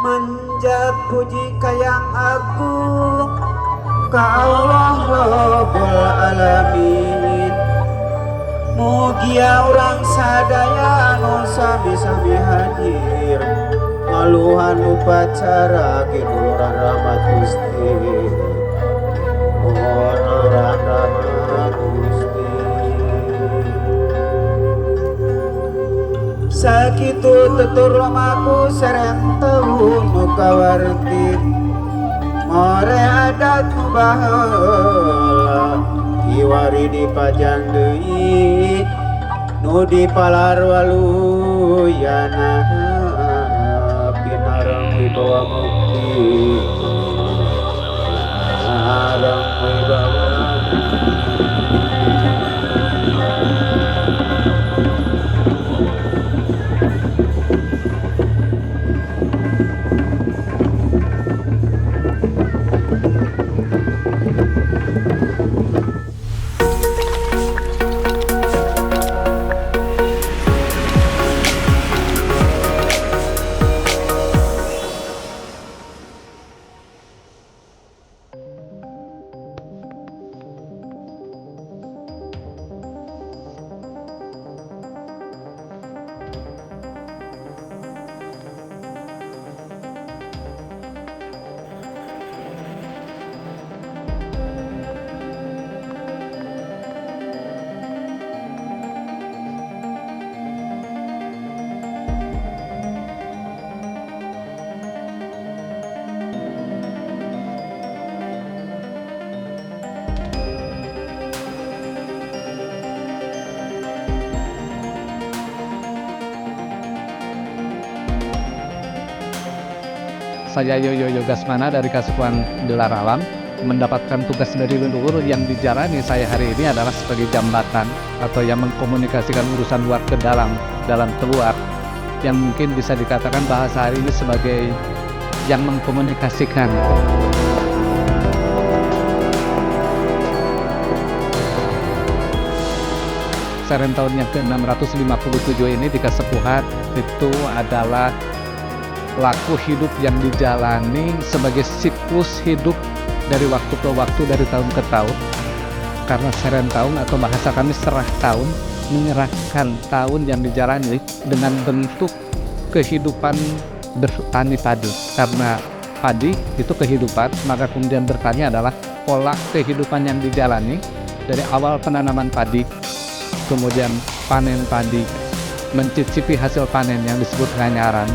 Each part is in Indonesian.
Manjat puji kayang agung ka Allah Rabbul Alamin. Mugia urang sadaya anu sami-sami hadir ngaluhan upacara kinuluran rahmat Gusti. Mohon rahmat Gusti. Sakitu tutur lamaku serenteu nu kawarti more adat nu baheula kiwari dipajang deui nu dipalar waluyana pinarang wibawa mukti pinarang wibawa Saya Yoyo Yogasmana dari Kasukuan Dolar Alam mendapatkan tugas dari leluhur. Yang dijalani saya hari ini adalah sebagai jambatan atau yang mengkomunikasikan urusan luar ke dalam keluar, yang mungkin bisa dikatakan bahasa hari ini sebagai yang mengkomunikasikan. Serent tahun yang ke-657 ini di Kasepuhan itu adalah laku hidup yang dijalani sebagai siklus hidup dari waktu ke waktu, dari tahun ke tahun. Karena seren tahun atau bahasa kami serah tahun, menyerahkan tahun yang dijalani dengan bentuk kehidupan bertani padi. Karena padi itu kehidupan, maka kemudian bertani adalah pola kehidupan yang dijalani dari awal penanaman padi, kemudian panen padi, mencicipi hasil panen yang disebut ganyaran,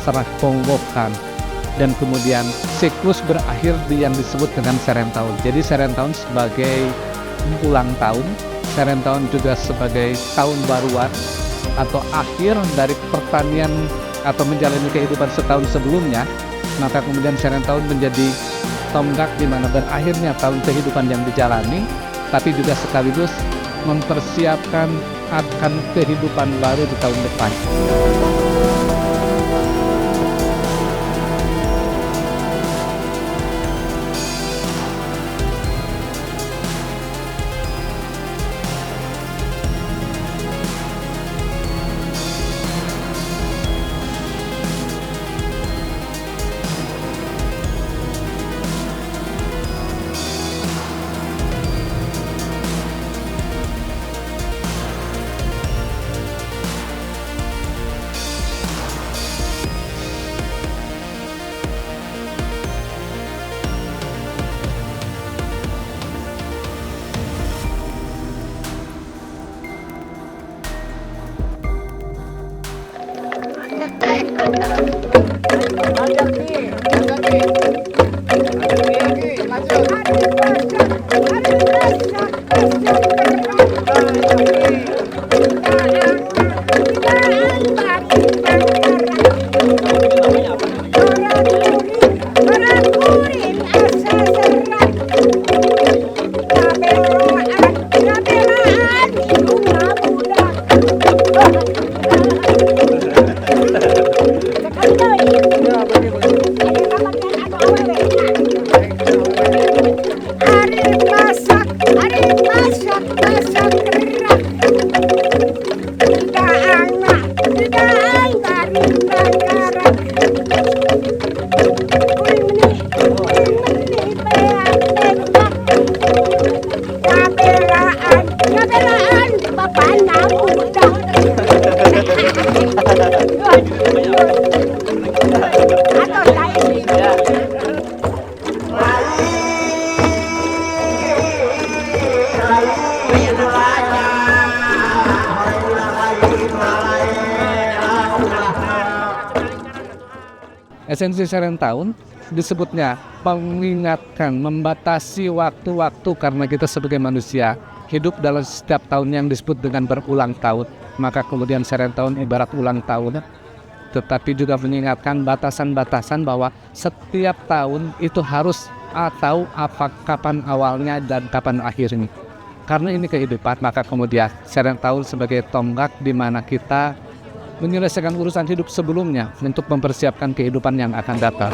serah penggokan, dan kemudian siklus berakhir di yang disebut dengan seren tahun. Jadi seren tahun sebagai ulang tahun, seren tahun juga sebagai tahun baruan atau akhir dari pertanian atau menjalani kehidupan setahun sebelumnya. Maka kemudian seren tahun menjadi tonggak di mana berakhirnya tahun kehidupan yang dijalani, tapi juga sekaligus mempersiapkan akan kehidupan baru di tahun depan. Esensi Serentahun disebutnya mengingatkan, membatasi waktu-waktu karena kita sebagai manusia hidup dalam setiap tahun yang disebut dengan berulang tahun. Maka kemudian Serentahun ibarat ulang tahun, tetapi juga mengingatkan batasan-batasan bahwa setiap tahun itu harus tahu kapan awalnya dan kapan akhirnya. Karena ini kehidupan, maka kemudian Serentahun sebagai tonggak di mana kita menyelesaikan urusan hidup sebelumnya untuk mempersiapkan kehidupan yang akan datang.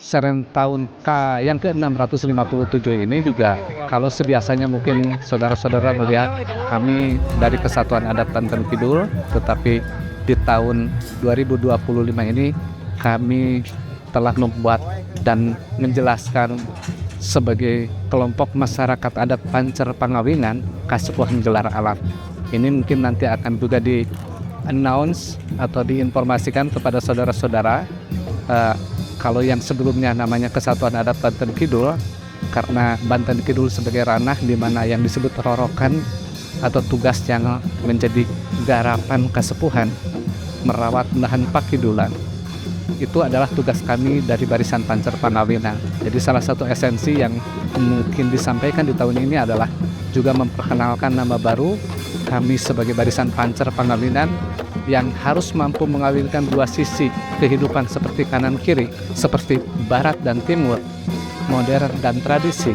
Serentahun yang ke-657 ini juga, kalau sebiasanya mungkin saudara-saudara melihat kami dari Kesatuan Adat Banten Kidul, tetapi di tahun 2025 ini kami telah membuat dan menjelaskan sebagai kelompok masyarakat adat Pancer Pangawinan Kasepuhan Gelar Alam. Ini mungkin nanti akan juga di-announce atau diinformasikan kepada saudara-saudara. Kalau yang sebelumnya namanya Kesatuan Adat Banten Kidul, karena Banten Kidul sebagai ranah di mana yang disebut rorokan atau tugas yang menjadi garapan kasepuhan merawat lahan pakidulan, itu adalah tugas kami dari Barisan Pancer Pangawinan. Jadi salah satu esensi yang mungkin disampaikan di tahun ini adalah juga memperkenalkan nama baru kami sebagai Barisan Pancer Pangawinan yang harus mampu mengawinkan dua sisi kehidupan seperti kanan kiri, seperti barat dan timur, modern dan tradisi,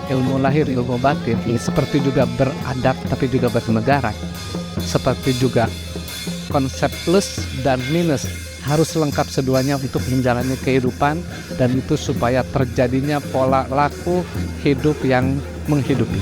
ilmu lahir, ilmu batin, seperti juga beradab tapi juga bernegara, seperti juga konsep plus dan minus, harus lengkap seduanya untuk menjalani kehidupan, dan itu supaya terjadinya pola laku hidup yang menghidupi.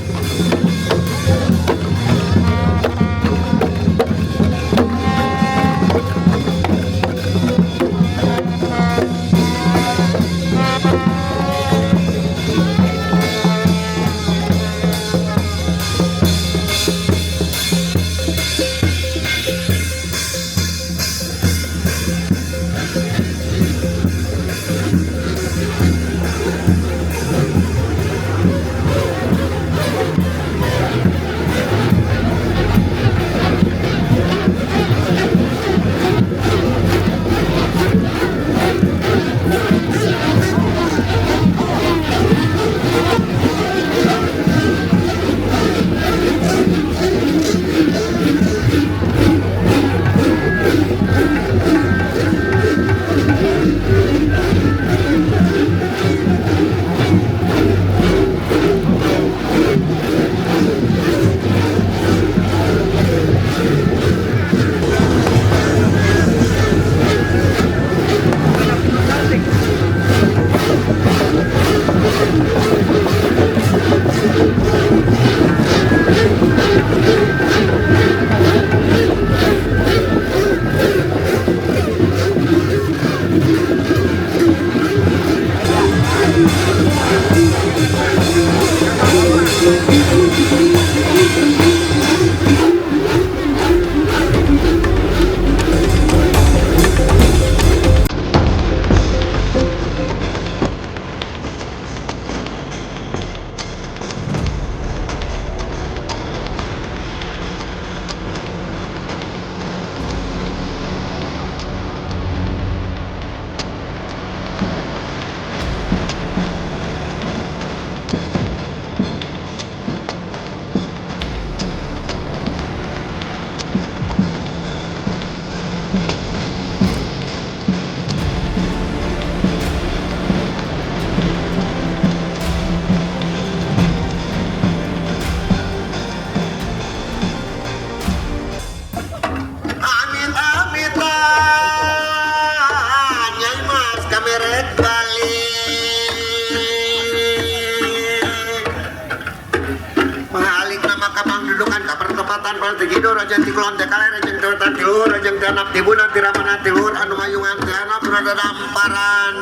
Tigido rajang tikulon tekale rajang tertan tilur rajang tanap tibuna tiramana tilur anu mayungan tanap rada damparan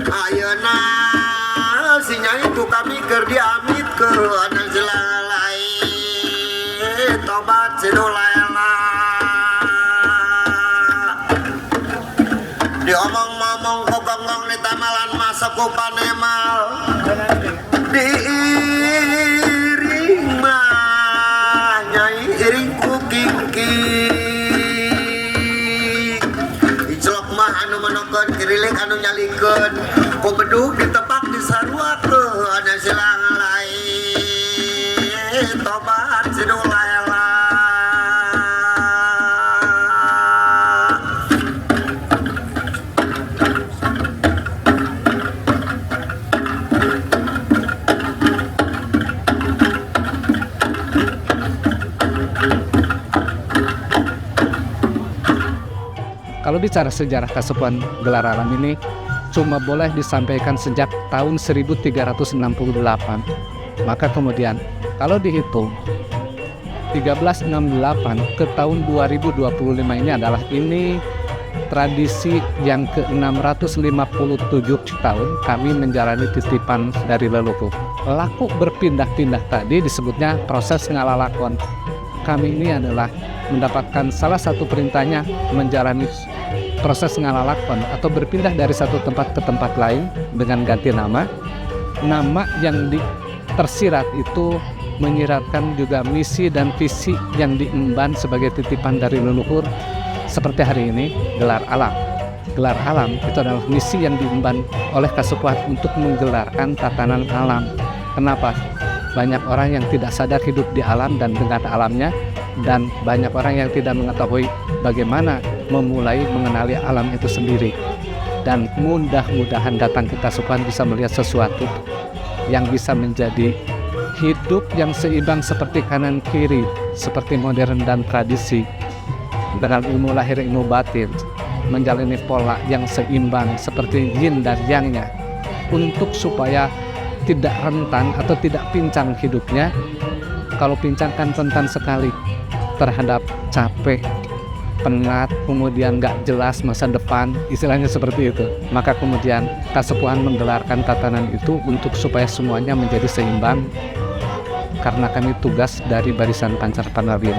ayeuna sinyai tu kami keur diamit ke anu jelalai tobat sidulaela diomong-omong kogonggong di tamalan masuk ku panemal diiring iring ku kiki dicelok mah anu menokon kiriling anu nyalikeun ku bedug ditepak di sarua ke ada silang lain tobat sidulaela Kalau bicara sejarah Kasepuhan Gelar Alam ini, cuma boleh disampaikan sejak tahun 1368. Maka kemudian kalau dihitung 1368 ke tahun 2025 ini tradisi yang ke-657 tahun kami menjalani titipan dari leluhur. Laku berpindah-pindah tadi disebutnya proses ngalalakon. Kami ini adalah mendapatkan salah satu perintahnya menjalani proses ngalalakon atau berpindah dari satu tempat ke tempat lain dengan ganti nama. Nama yang tersirat itu menyiratkan juga misi dan visi yang diemban sebagai titipan dari leluhur. Seperti hari ini, gelar alam. Gelar alam itu adalah misi yang diemban oleh Kasepuhan untuk menggelarkan tatanan alam. Kenapa? Banyak orang yang tidak sadar hidup di alam dan dengan alamnya, dan banyak orang yang tidak mengetahui bagaimana memulai mengenali alam itu sendiri. Dan mudah-mudahan datang ke Kasepuhan bisa melihat sesuatu yang bisa menjadi hidup yang seimbang seperti kanan kiri, seperti modern dan tradisi, dengan ilmu lahir ilmu batin, menjalani pola yang seimbang seperti yin dan yangnya, untuk supaya tidak rentan atau tidak pincang hidupnya. Kalau pincang kan rentan sekali terhadap capek, penat, kemudian nggak jelas masa depan, istilahnya seperti itu. Maka kemudian Kasepuhan menggelarkan tatanan itu untuk supaya semuanya menjadi seimbang, karena kami tugas dari Barisan Pancar Panarwin.